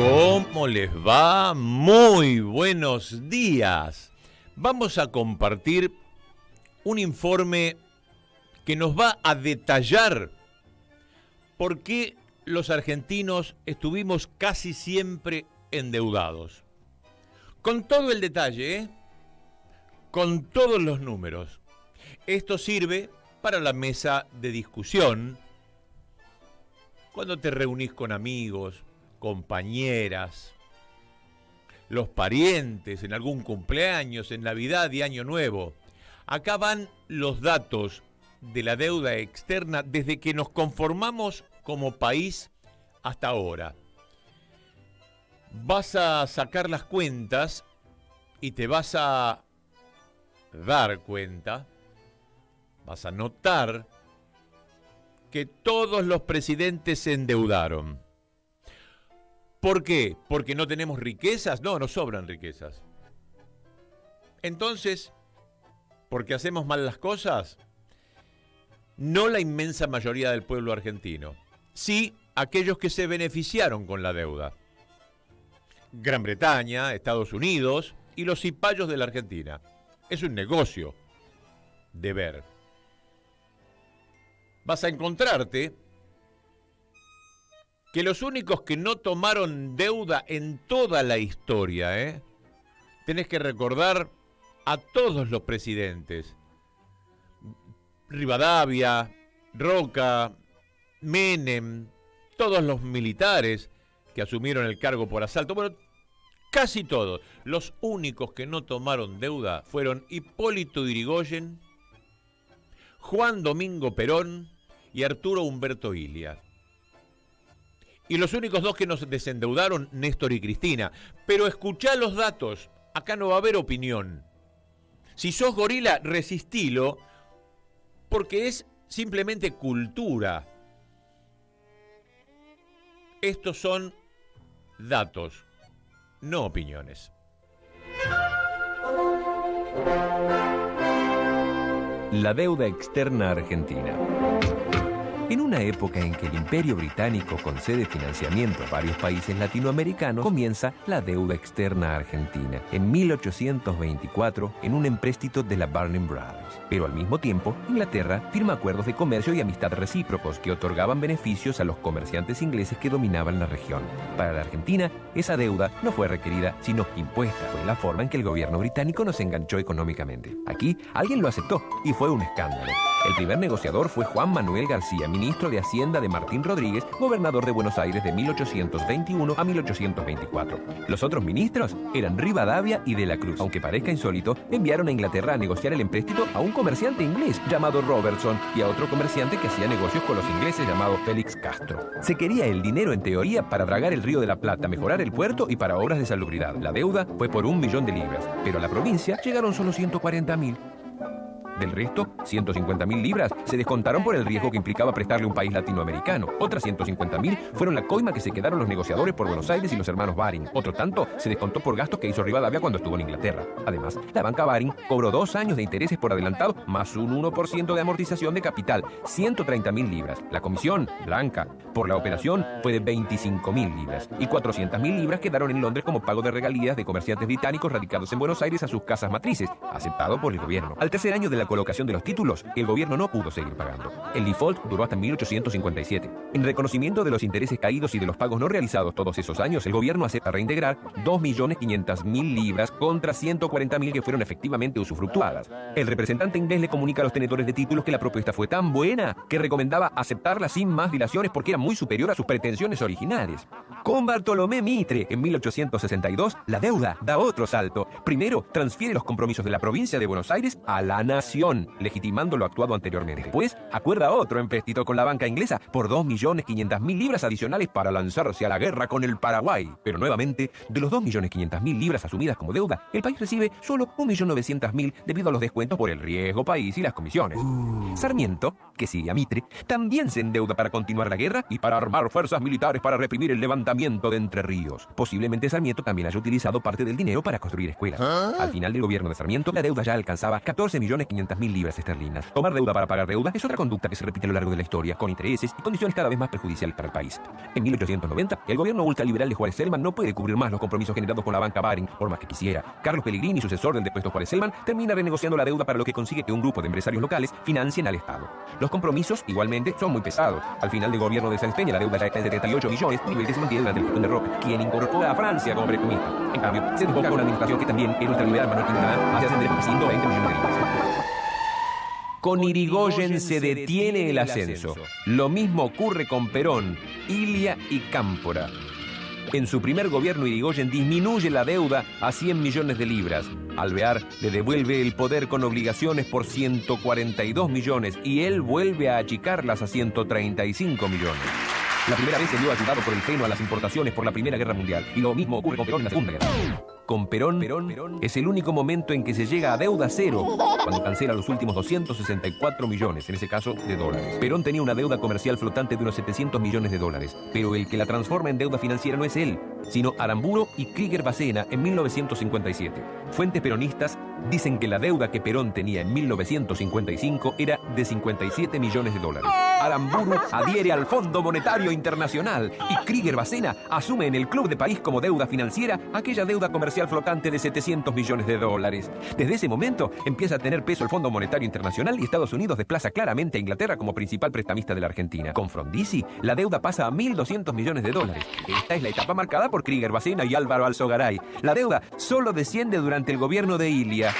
¿Cómo les va? Muy buenos días. Vamos a compartir un informe que nos va a detallar por qué los argentinos estuvimos casi siempre endeudados. Con todo el detalle, con todos los números. Esto sirve para la mesa de discusión, cuando te reunís con amigos, compañeras, los parientes, en algún cumpleaños, en Navidad y Año Nuevo. Acá van los datos de la deuda externa desde que nos conformamos como país hasta ahora. Vas a sacar las cuentas y te vas a dar cuenta, vas a notar que todos los presidentes se endeudaron. ¿Por qué? ¿Porque no tenemos riquezas? No, nos sobran riquezas. Entonces, ¿porque hacemos mal las cosas? No la inmensa mayoría del pueblo argentino. Sí, aquellos que se beneficiaron con la deuda. Gran Bretaña, Estados Unidos y los cipayos de la Argentina. Es un negocio de ver. Vas a encontrarte que los únicos que no tomaron deuda en toda la historia, tenés que recordar a todos los presidentes. Rivadavia, Roca, Menem, todos los militares que asumieron el cargo por asalto. Bueno, casi todos. Los únicos que no tomaron deuda fueron Hipólito Yrigoyen, Juan Domingo Perón y Arturo Humberto Illia. Y los únicos dos que nos desendeudaron, Néstor y Cristina. Pero escuchá los datos, acá no va a haber opinión. Si sos gorila, resistilo, porque es simplemente cultura. Estos son datos, no opiniones. La deuda externa argentina. En una época en que el Imperio Británico concede financiamiento a varios países latinoamericanos, comienza la deuda externa argentina, en 1824, en un empréstito de la Barnum Brothers. Pero al mismo tiempo, Inglaterra firma acuerdos de comercio y amistad recíprocos que otorgaban beneficios a los comerciantes ingleses que dominaban la región. Para la Argentina, esa deuda no fue requerida, sino impuesta. Fue la forma en que el gobierno británico nos enganchó económicamente. Aquí, alguien lo aceptó y fue un escándalo. El primer negociador fue Juan Manuel García, ministro de Hacienda de Martín Rodríguez, gobernador de Buenos Aires de 1821 a 1824. Los otros ministros eran Rivadavia y De la Cruz. Aunque parezca insólito, enviaron a Inglaterra a negociar el empréstito a un comerciante inglés llamado Robertson y a otro comerciante que hacía negocios con los ingleses llamado Félix Castro. Se quería el dinero en teoría para dragar el Río de la Plata, mejorar el puerto y para obras de salubridad. La deuda fue por 1 millón de libras, pero a la provincia llegaron solo 140.000. Del resto, 150.000 libras se descontaron por el riesgo que implicaba prestarle a un país latinoamericano. Otras 150.000 fueron la coima que se quedaron los negociadores por Buenos Aires y los hermanos Baring. Otro tanto se descontó por gastos que hizo Rivadavia cuando estuvo en Inglaterra. Además, la banca Baring cobró 2 años de intereses por adelantado más un 1% de amortización de capital, 130.000 libras. La comisión, blanca, por la operación fue de 25.000 libras y 400.000 libras quedaron en Londres como pago de regalías de comerciantes británicos radicados en Buenos Aires a sus casas matrices, aceptado por el gobierno. Al tercer año de la colocación de los títulos, el gobierno no pudo seguir pagando. El default duró hasta 1857. En reconocimiento de los intereses caídos y de los pagos no realizados todos esos años, el gobierno acepta reintegrar 2.500.000 libras contra 140.000 que fueron efectivamente usufructuadas. El representante inglés le comunica a los tenedores de títulos que la propuesta fue tan buena que recomendaba aceptarla sin más dilaciones porque era muy superior a sus pretensiones originales. Con Bartolomé Mitre, en 1862, la deuda da otro salto. Primero, transfiere los compromisos de la provincia de Buenos Aires a la nación, legitimando lo actuado anteriormente. Después, acuerda otro empréstito con la banca inglesa por 2.500.000 libras adicionales para lanzarse a la guerra con el Paraguay. Pero nuevamente, de los 2.500.000 libras asumidas como deuda, el país recibe solo 1.900.000 debido a los descuentos por el riesgo país y las comisiones. Sarmiento, que sigue a Mitre, también se endeuda para continuar la guerra y para armar fuerzas militares para reprimir el levantamiento de Entre Ríos. Posiblemente Sarmiento también haya utilizado parte del dinero para construir escuelas. Al final del gobierno de Sarmiento, la deuda ya alcanzaba 14.500.000 200.000 libras esterlinas. Tomar deuda para pagar deuda es otra conducta que se repite a lo largo de la historia, con intereses y condiciones cada vez más perjudiciales para el país. En 1890, el gobierno ultraliberal de Juárez Celman no puede cubrir más los compromisos generados con la banca Baring, por más que quisiera. Carlos Pellegrini, sucesor del depuesto Juárez Celman, termina renegociando la deuda, para lo que consigue que un grupo de empresarios locales financien al Estado. Los compromisos, igualmente, son muy pesados. Al final del gobierno de Sáenz Peña, la deuda ya está en 78 millones, nivel que se mantiene durante el gestión de Roca, quien incorpora a Francia como prestamista. En cambio, se desboca con una administración que también el ultraliberal Manuel Quintana hace ascender 120 millones de libras. Con Irigoyen se detiene el ascenso. Lo mismo ocurre con Perón, Ilia y Cámpora. En su primer gobierno, Irigoyen disminuye la deuda a 100 millones de libras. Alvear le devuelve el poder con obligaciones por 142 millones y él vuelve a achicarlas a 135 millones. La primera vez se vio ayudado por el freno a las importaciones por la Primera Guerra Mundial, y lo mismo ocurre con Perón en la Segunda Guerra. Con Perón es el único momento en que se llega a deuda cero, cuando cancela los últimos 264 millones, en ese caso de dólares. Perón tenía una deuda comercial flotante de unos 700 millones de dólares, pero el que la transforma en deuda financiera no es él, sino Aramburu y Krieger Bacena en 1957. Fuentes peronistas dicen que la deuda que Perón tenía en 1955 era de 57 millones de dólares. Aramburu adhiere al Fondo Monetario Internacional y Krieger Bacena asume en el Club de París como deuda financiera aquella deuda comercial flotante de 700 millones de dólares. Desde ese momento empieza a tener peso el Fondo Monetario Internacional y Estados Unidos desplaza claramente a Inglaterra como principal prestamista de la Argentina. Con Frondizi, la deuda pasa a 1.200 millones de dólares. Esta es la etapa marcada por Krieger Bacena y Álvaro Alzogaray. La deuda solo desciende durante el gobierno de Ilia.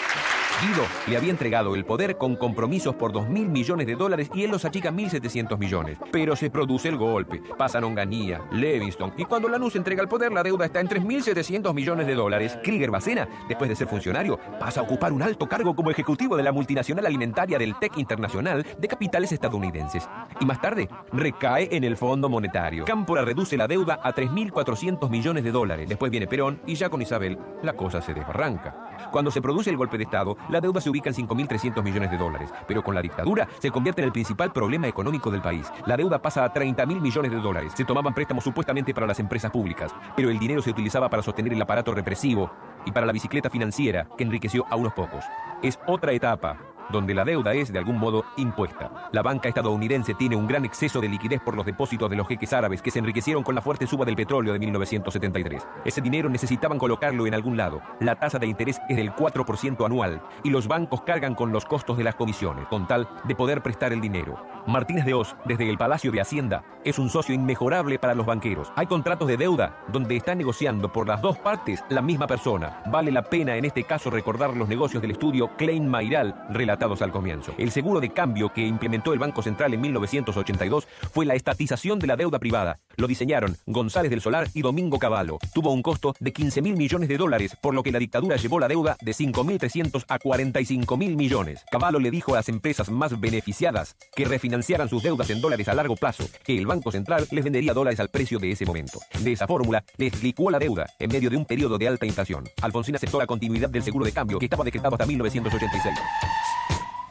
Guido le había entregado el poder con compromisos por 2.000 millones de dólares y él los achica 1.700 millones. Pero se produce el golpe. Pasan Onganía, Levingston y cuando Lanús entrega el poder, la deuda está en 3.700 millones de dólares. Krieger Bacena, después de ser funcionario, pasa a ocupar un alto cargo como ejecutivo de la multinacional alimentaria del TEC Internacional de capitales estadounidenses. Y más tarde, recae en el Fondo Monetario. Cámpora reduce la deuda a 3.400 millones de dólares. Después viene Perón y ya con Isabel la cosa se desbarranca. Cuando se produce el golpe de Estado, la deuda se ubica en 5.300 millones de dólares, pero con la dictadura se convierte en el principal problema económico del país. La deuda pasa a 30.000 millones de dólares. Se tomaban préstamos supuestamente para las empresas públicas, pero el dinero se utilizaba para sostener el aparato represivo y para la bicicleta financiera que enriqueció a unos pocos. Es otra etapa donde la deuda es, de algún modo, impuesta. La banca estadounidense tiene un gran exceso de liquidez por los depósitos de los jeques árabes que se enriquecieron con la fuerte suba del petróleo de 1973. Ese dinero necesitaban colocarlo en algún lado. La tasa de interés es del 4% anual y los bancos cargan con los costos de las comisiones, con tal de poder prestar el dinero. Martínez de Oz, desde el Palacio de Hacienda, es un socio inmejorable para los banqueros. Hay contratos de deuda donde está negociando por las dos partes la misma persona. Vale la pena en este caso recordar los negocios del estudio Klein Mayral relatados al comienzo. El seguro de cambio que implementó el Banco Central en 1982 fue la estatización de la deuda privada. Lo diseñaron González del Solar y Domingo Cavallo. Tuvo un costo de 15.000 millones de dólares, por lo que la dictadura llevó la deuda de 5.300 a 45.000 millones. Cavallo le dijo a las empresas más beneficiadas que refinanciaran sus deudas en dólares a largo plazo, que el Banco Central les vendería dólares al precio de ese momento. De esa fórmula, les licuó la deuda en medio de un periodo de alta inflación. Alfonsín aceptó la continuidad del seguro de cambio, que estaba decretado hasta 1986.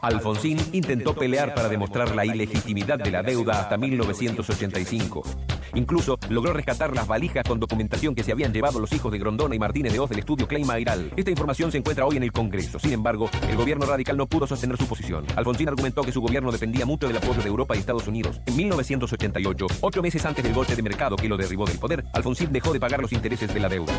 Alfonsín intentó pelear para demostrar la ilegitimidad de la deuda hasta 1985. Incluso logró rescatar las valijas con documentación que se habían llevado los hijos de Grondona y Martínez de Oz del estudio Klein Mayral. Esta información se encuentra hoy en el Congreso. Sin embargo, el gobierno radical no pudo sostener su posición. Alfonsín argumentó que su gobierno dependía mucho del apoyo de Europa y Estados Unidos. En 1988, 8 meses antes del golpe de mercado que lo derribó del poder, Alfonsín dejó de pagar los intereses de la deuda.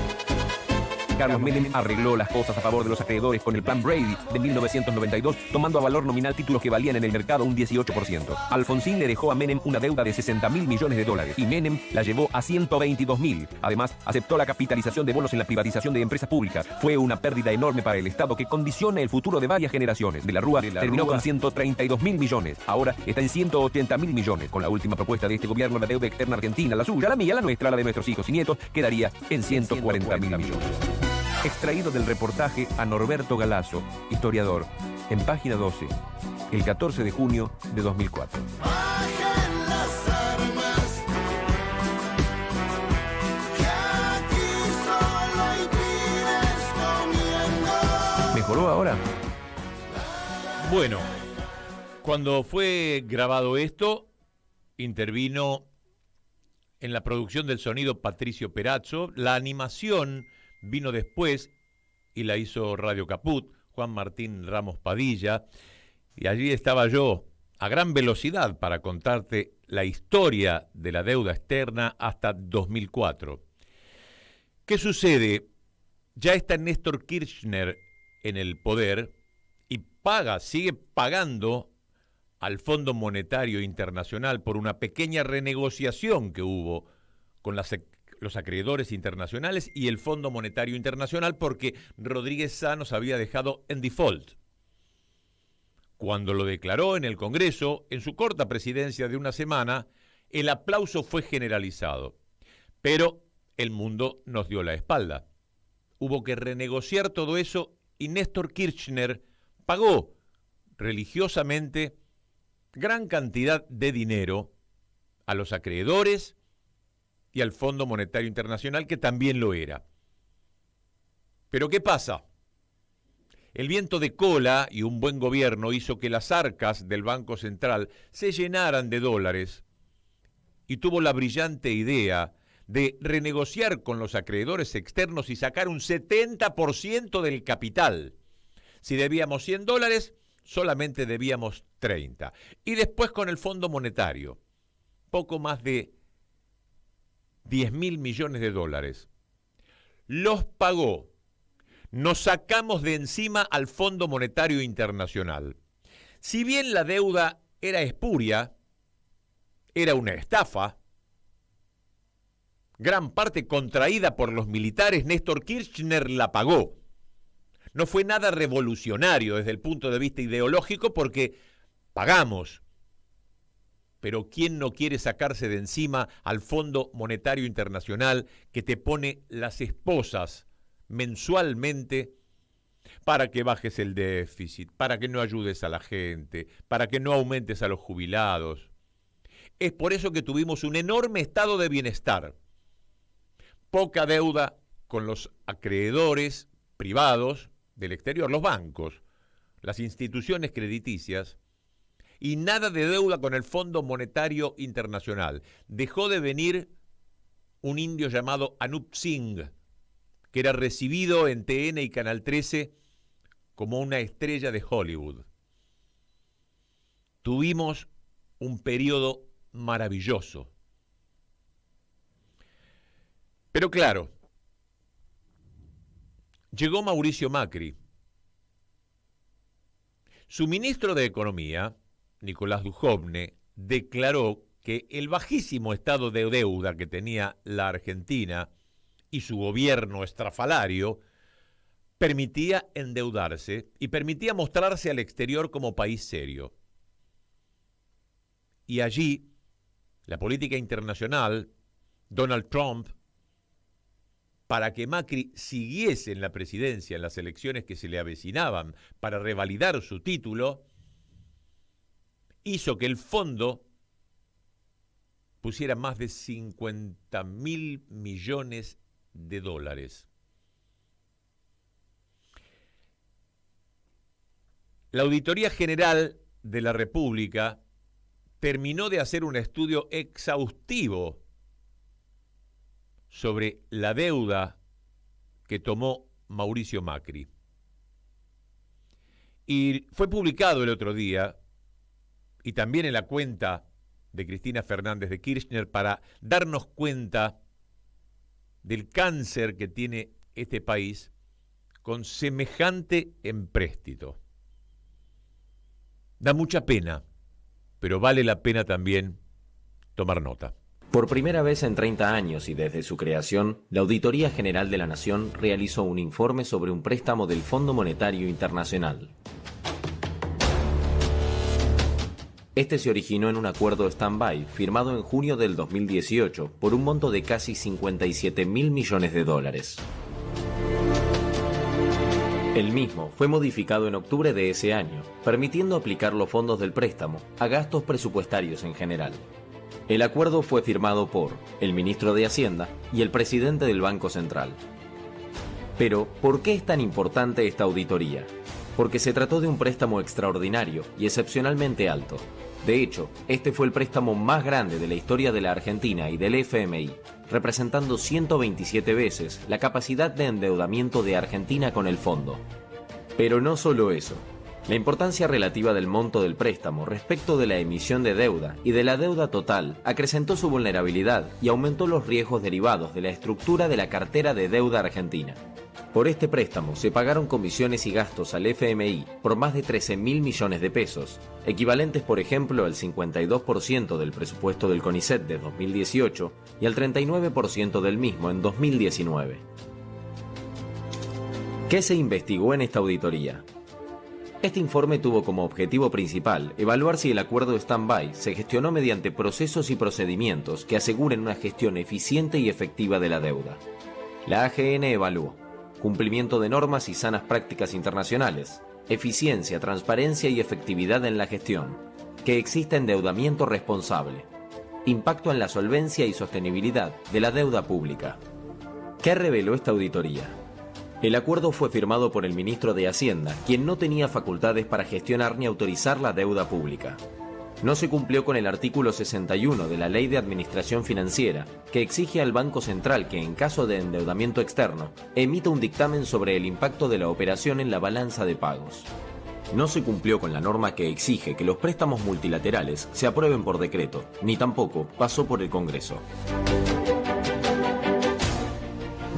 Carlos Menem arregló las cosas a favor de los acreedores con el Plan Brady de 1992, tomando a valor nominal títulos que valían en el mercado un 18%. Alfonsín le dejó a Menem una deuda de 60.000 millones de dólares y Menem la llevó a 122.000. Además, aceptó la capitalización de bonos en la privatización de empresas públicas. Fue una pérdida enorme para el Estado que condiciona el futuro de varias generaciones. De la Rúa terminó con 132.000 millones. Ahora está en 180.000 millones. Con la última propuesta de este gobierno, la deuda externa argentina, la suya, la mía, la nuestra, la de nuestros hijos y nietos, quedaría en 140.000 millones. Extraído del reportaje a Norberto Galazo, historiador, en página 12, el 14 de junio de 2004. Bajen las armas, que aquí solo hay pibes comiendo. ¿Mejoró ahora? Bueno, cuando fue grabado esto, intervino en la producción del sonido Patricio Perazzo. La animación vino después y la hizo Radio Caput, Juan Martín Ramos Padilla. Y allí estaba yo, a gran velocidad, para contarte la historia de la deuda externa hasta 2004. ¿Qué sucede? Ya está Néstor Kirchner en el poder y sigue pagando al Fondo Monetario Internacional por una pequeña renegociación que hubo con los acreedores internacionales y el Fondo Monetario Internacional, porque Rodríguez Sá nos había dejado en default. Cuando lo declaró en el Congreso, en su corta presidencia de una semana, el aplauso fue generalizado. Pero el mundo nos dio la espalda. Hubo que renegociar todo eso y Néstor Kirchner pagó religiosamente gran cantidad de dinero a los acreedores y al Fondo Monetario Internacional, que también lo era. Pero ¿qué pasa? El viento de cola y un buen gobierno hizo que las arcas del Banco Central se llenaran de dólares y tuvo la brillante idea de renegociar con los acreedores externos y sacar un 70% del capital. Si debíamos $100, solamente debíamos 30. Y después con el Fondo Monetario, poco más de 10.000 millones de dólares. Los pagó. Nos sacamos de encima al Fondo Monetario Internacional. Si bien la deuda era espuria, era una estafa, gran parte contraída por los militares, Néstor Kirchner la pagó. No fue nada revolucionario desde el punto de vista ideológico porque pagamos. Pero ¿quién no quiere sacarse de encima al Fondo Monetario Internacional que te pone las esposas mensualmente para que bajes el déficit, para que no ayudes a la gente, para que no aumentes a los jubilados? Es por eso que tuvimos un enorme estado de bienestar. Poca deuda con los acreedores privados del exterior, los bancos, las instituciones crediticias, y nada de deuda con el Fondo Monetario Internacional. Dejó de venir un indio llamado Anup Singh, que era recibido en TN y Canal 13 como una estrella de Hollywood. Tuvimos un periodo maravilloso. Pero claro, llegó Mauricio Macri. Su ministro de Economía, Nicolás Dujovne, declaró que el bajísimo estado de deuda que tenía la Argentina y su gobierno estrafalario permitía endeudarse y permitía mostrarse al exterior como país serio. Y allí, la política internacional, Donald Trump, para que Macri siguiese en la presidencia en las elecciones que se le avecinaban para revalidar su título, hizo que el fondo pusiera más de 50.000 millones de dólares. La Auditoría General de la República terminó de hacer un estudio exhaustivo sobre la deuda que tomó Mauricio Macri. Y fue publicado el otro día, y también en la cuenta de Cristina Fernández de Kirchner, para darnos cuenta del cáncer que tiene este país con semejante empréstito. Da mucha pena, pero vale la pena también tomar nota. Por primera vez en 30 años y desde su creación, la Auditoría General de la Nación realizó un informe sobre un préstamo del Fondo Monetario Internacional. Este se originó en un acuerdo stand-by firmado en junio del 2018 por un monto de casi 57.000 millones de dólares. El mismo fue modificado en octubre de ese año, permitiendo aplicar los fondos del préstamo a gastos presupuestarios en general. El acuerdo fue firmado por el ministro de Hacienda y el presidente del Banco Central. Pero, ¿por qué es tan importante esta auditoría? Porque se trató de un préstamo extraordinario y excepcionalmente alto. De hecho, este fue el préstamo más grande de la historia de la Argentina y del FMI, representando 127 veces la capacidad de endeudamiento de Argentina con el fondo. Pero no solo eso. La importancia relativa del monto del préstamo respecto de la emisión de deuda y de la deuda total acrecentó su vulnerabilidad y aumentó los riesgos derivados de la estructura de la cartera de deuda argentina. Por este préstamo se pagaron comisiones y gastos al FMI por más de 13.000 millones de pesos, equivalentes por ejemplo al 52% del presupuesto del CONICET de 2018 y al 39% del mismo en 2019. ¿Qué se investigó en esta auditoría? Este informe tuvo como objetivo principal evaluar si el acuerdo stand-by se gestionó mediante procesos y procedimientos que aseguren una gestión eficiente y efectiva de la deuda. La AGN evaluó cumplimiento de normas y sanas prácticas internacionales, eficiencia, transparencia y efectividad en la gestión, que exista endeudamiento responsable, impacto en la solvencia y sostenibilidad de la deuda pública. ¿Qué reveló esta auditoría? El acuerdo fue firmado por el ministro de Hacienda, quien no tenía facultades para gestionar ni autorizar la deuda pública. No se cumplió con el artículo 61 de la Ley de Administración Financiera, que exige al Banco Central que en caso de endeudamiento externo, emita un dictamen sobre el impacto de la operación en la balanza de pagos. No se cumplió con la norma que exige que los préstamos multilaterales se aprueben por decreto, ni tampoco pasó por el Congreso.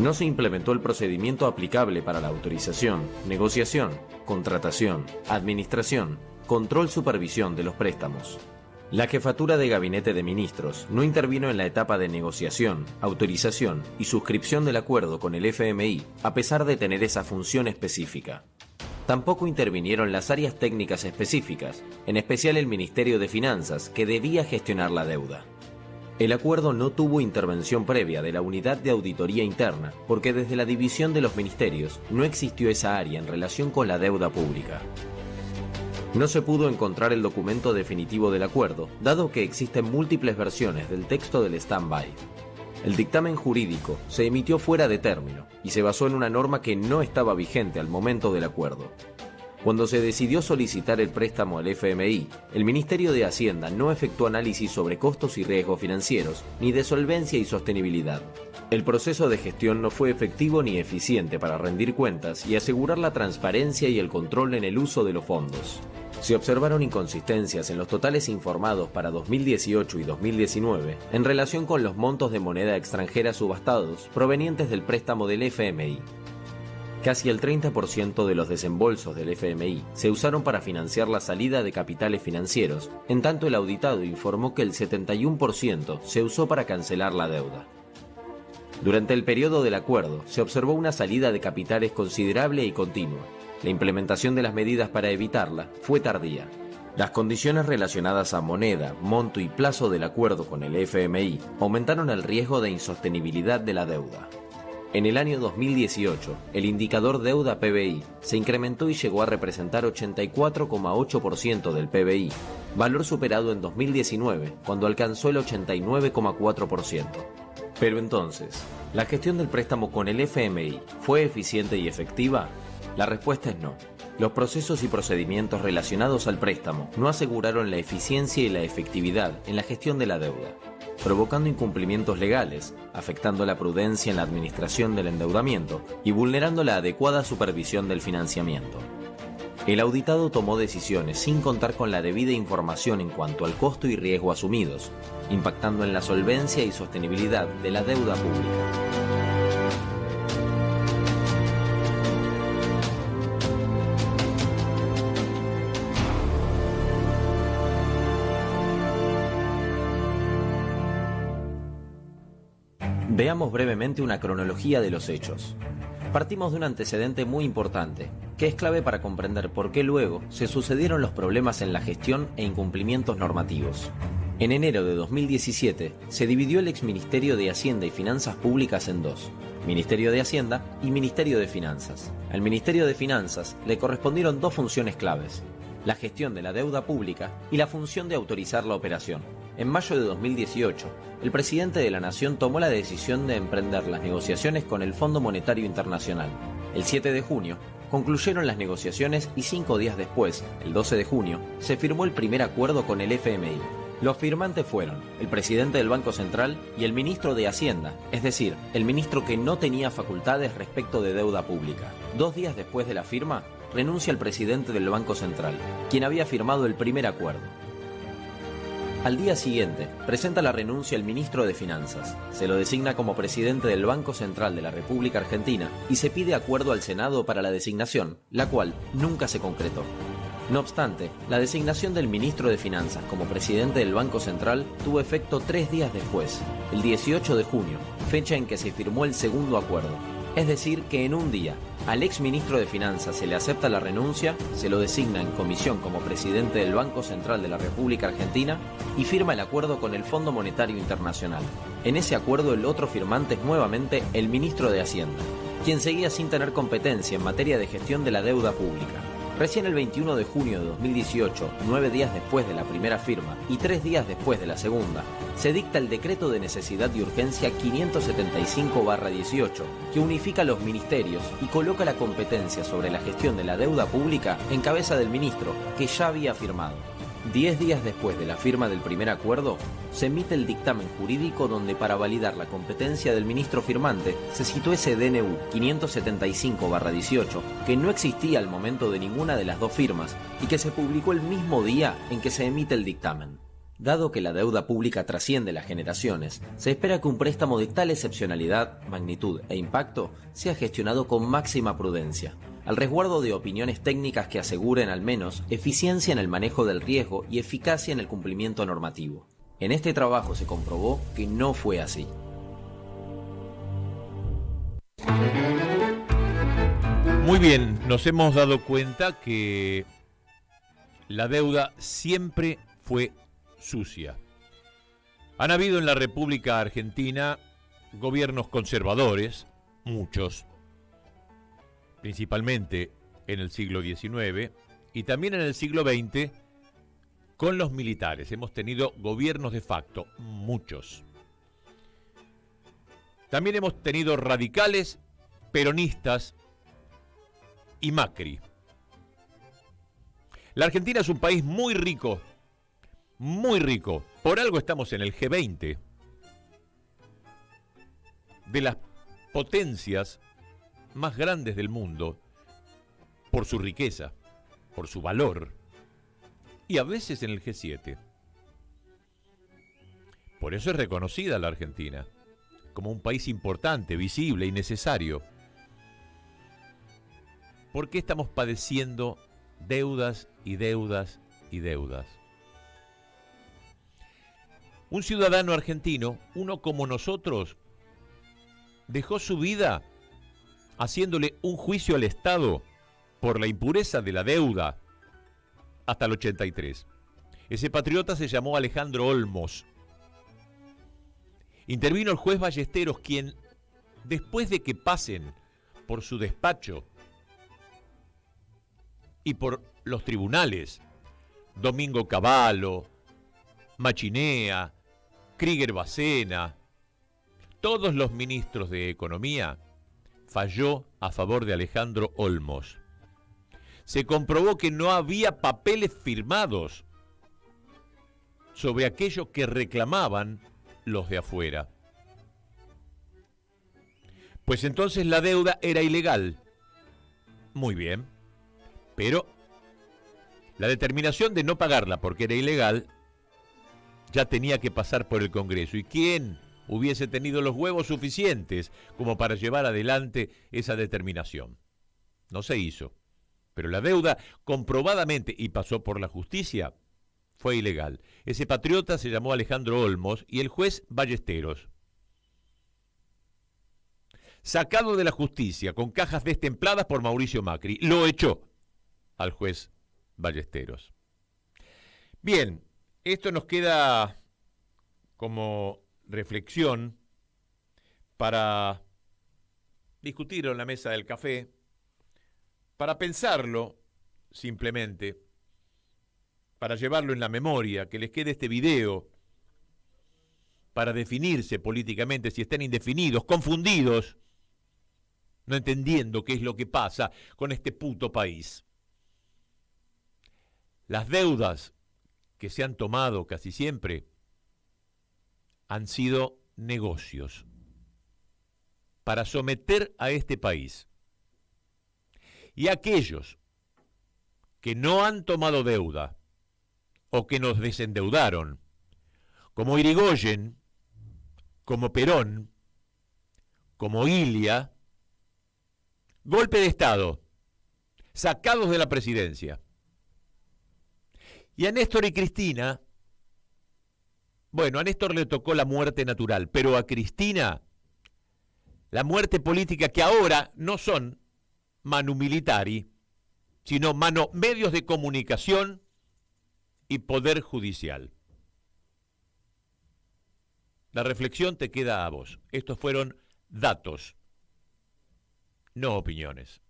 No se implementó el procedimiento aplicable para la autorización, negociación, contratación, administración, control, supervisión de los préstamos. La Jefatura de Gabinete de Ministros no intervino en la etapa de negociación, autorización y suscripción del acuerdo con el FMI, a pesar de tener esa función específica. Tampoco intervinieron las áreas técnicas específicas, en especial el Ministerio de Finanzas, que debía gestionar la deuda. El acuerdo no tuvo intervención previa de la Unidad de Auditoría Interna, porque desde la división de los ministerios no existió esa área en relación con la deuda pública. No se pudo encontrar el documento definitivo del acuerdo, dado que existen múltiples versiones del texto del stand-by. El dictamen jurídico se emitió fuera de término y se basó en una norma que no estaba vigente al momento del acuerdo. Cuando se decidió solicitar el préstamo al FMI, el Ministerio de Hacienda no efectuó análisis sobre costos y riesgos financieros, ni de solvencia y sostenibilidad. El proceso de gestión no fue efectivo ni eficiente para rendir cuentas y asegurar la transparencia y el control en el uso de los fondos. Se observaron inconsistencias en los totales informados para 2018 y 2019 en relación con los montos de moneda extranjera subastados provenientes del préstamo del FMI. Casi el 30% de los desembolsos del FMI se usaron para financiar la salida de capitales financieros, en tanto el auditado informó que el 71% se usó para cancelar la deuda. Durante el periodo del acuerdo se observó una salida de capitales considerable y continua. La implementación de las medidas para evitarla fue tardía. Las condiciones relacionadas a moneda, monto y plazo del acuerdo con el FMI aumentaron el riesgo de insostenibilidad de la deuda. En el año 2018, el indicador deuda PBI se incrementó y llegó a representar 84,8% del PBI, valor superado en 2019, cuando alcanzó el 89,4%. Pero entonces, ¿la gestión del préstamo con el FMI fue eficiente y efectiva? La respuesta es no. Los procesos y procedimientos relacionados al préstamo no aseguraron la eficiencia y la efectividad en la gestión de la deuda, provocando incumplimientos legales, afectando la prudencia en la administración del endeudamiento y vulnerando la adecuada supervisión del financiamiento. El auditado tomó decisiones sin contar con la debida información en cuanto al costo y riesgo asumidos, impactando en la solvencia y sostenibilidad de la deuda pública. Veamos brevemente una cronología de los hechos. Partimos de un antecedente muy importante, que es clave para comprender por qué luego se sucedieron los problemas en la gestión e incumplimientos normativos. En enero de 2017 se dividió el exministerio de Hacienda y Finanzas Públicas en dos, Ministerio de Hacienda y Ministerio de Finanzas. Al Ministerio de Finanzas le correspondieron dos funciones claves: la gestión de la deuda pública y la función de autorizar la operación. En mayo de 2018, el presidente de la Nación tomó la decisión de emprender las negociaciones con el Fondo Monetario Internacional. El 7 de junio, concluyeron las negociaciones y 5 días después, el 12 de junio, se firmó el primer acuerdo con el FMI. Los firmantes fueron el presidente del Banco Central y el ministro de Hacienda, es decir, el ministro que no tenía facultades respecto de deuda pública. 2 días después de la firma, renuncia el presidente del Banco Central, quien había firmado el primer acuerdo. Al día siguiente, presenta la renuncia el ministro de Finanzas, se lo designa como presidente del Banco Central de la República Argentina y se pide acuerdo al Senado para la designación, la cual nunca se concretó. No obstante, la designación del ministro de Finanzas como presidente del Banco Central tuvo efecto 3 días después, el 18 de junio, fecha en que se firmó el segundo acuerdo. Es decir, que en un día, al ex ministro de Finanzas se le acepta la renuncia, se lo designa en comisión como presidente del Banco Central de la República Argentina y firma el acuerdo con el Fondo Monetario Internacional. En ese acuerdo el otro firmante es nuevamente el ministro de Hacienda, quien seguía sin tener competencia en materia de gestión de la deuda pública. Recién el 21 de junio de 2018, 9 días después de la primera firma y 3 días después de la segunda, se dicta el Decreto de Necesidad y Urgencia 575/18, que unifica los ministerios y coloca la competencia sobre la gestión de la deuda pública en cabeza del ministro, que ya había firmado. 10 días después de la firma del primer acuerdo, se emite el dictamen jurídico donde para validar la competencia del ministro firmante se citó ese DNU 575/18 que no existía al momento de ninguna de las dos firmas y que se publicó el mismo día en que se emite el dictamen. Dado que la deuda pública trasciende las generaciones, se espera que un préstamo de tal excepcionalidad, magnitud e impacto sea gestionado con máxima prudencia, al resguardo de opiniones técnicas que aseguren al menos eficiencia en el manejo del riesgo y eficacia en el cumplimiento normativo. En este trabajo se comprobó que no fue así. Muy bien, nos hemos dado cuenta que la deuda siempre fue sucia. Han habido en la República Argentina gobiernos conservadores, muchos, principalmente en el siglo XIX y también en el siglo XX con los militares. Hemos tenido gobiernos de facto, muchos. También hemos tenido radicales, peronistas y Macri. La Argentina es un país muy rico, muy rico. Por algo estamos en el G20 de las potencias más grandes del mundo, por su riqueza, por su valor, y a veces en el G7. Por eso es reconocida la Argentina como un país importante, visible y necesario. ¿Por qué estamos padeciendo deudas y deudas y deudas? Un ciudadano argentino, uno como nosotros, dejó su vida haciéndole un juicio al Estado por la impureza de la deuda hasta el 83. Ese patriota se llamó Alejandro Olmos. Intervino el juez Ballesteros, quien, después de que pasen por su despacho y por los tribunales, Domingo Cavallo, Machinea, Krieger Bacena, todos los ministros de Economía, falló a favor de Alejandro Olmos. Se comprobó que no había papeles firmados sobre aquello que reclamaban los de afuera. Pues entonces la deuda era ilegal. Muy bien. Pero la determinación de no pagarla porque era ilegal ya tenía que pasar por el Congreso. ¿Y quién hubiese tenido los huevos suficientes como para llevar adelante esa determinación? No se hizo. Pero la deuda, comprobadamente, y pasó por la justicia, fue ilegal. Ese patriota se llamó Alejandro Olmos y el juez Ballesteros. Sacado de la justicia con cajas destempladas por Mauricio Macri, lo echó al juez Ballesteros. Bien, esto nos queda como reflexión para discutirlo en la mesa del café, para pensarlo simplemente, para llevarlo en la memoria, que les quede este video, para definirse políticamente si están indefinidos, confundidos, no entendiendo qué es lo que pasa con este puto país. Las deudas que se han tomado casi siempre han sido negocios para someter a este país. Y aquellos que no han tomado deuda o que nos desendeudaron, como Irigoyen, como Perón, como Ilia, golpe de Estado, sacados de la presidencia. Y a Néstor y Cristina, bueno, a Néstor le tocó la muerte natural, pero a Cristina, la muerte política, que ahora no son manu militari, sino medios de comunicación y poder judicial. La reflexión te queda a vos. Estos fueron datos, no opiniones.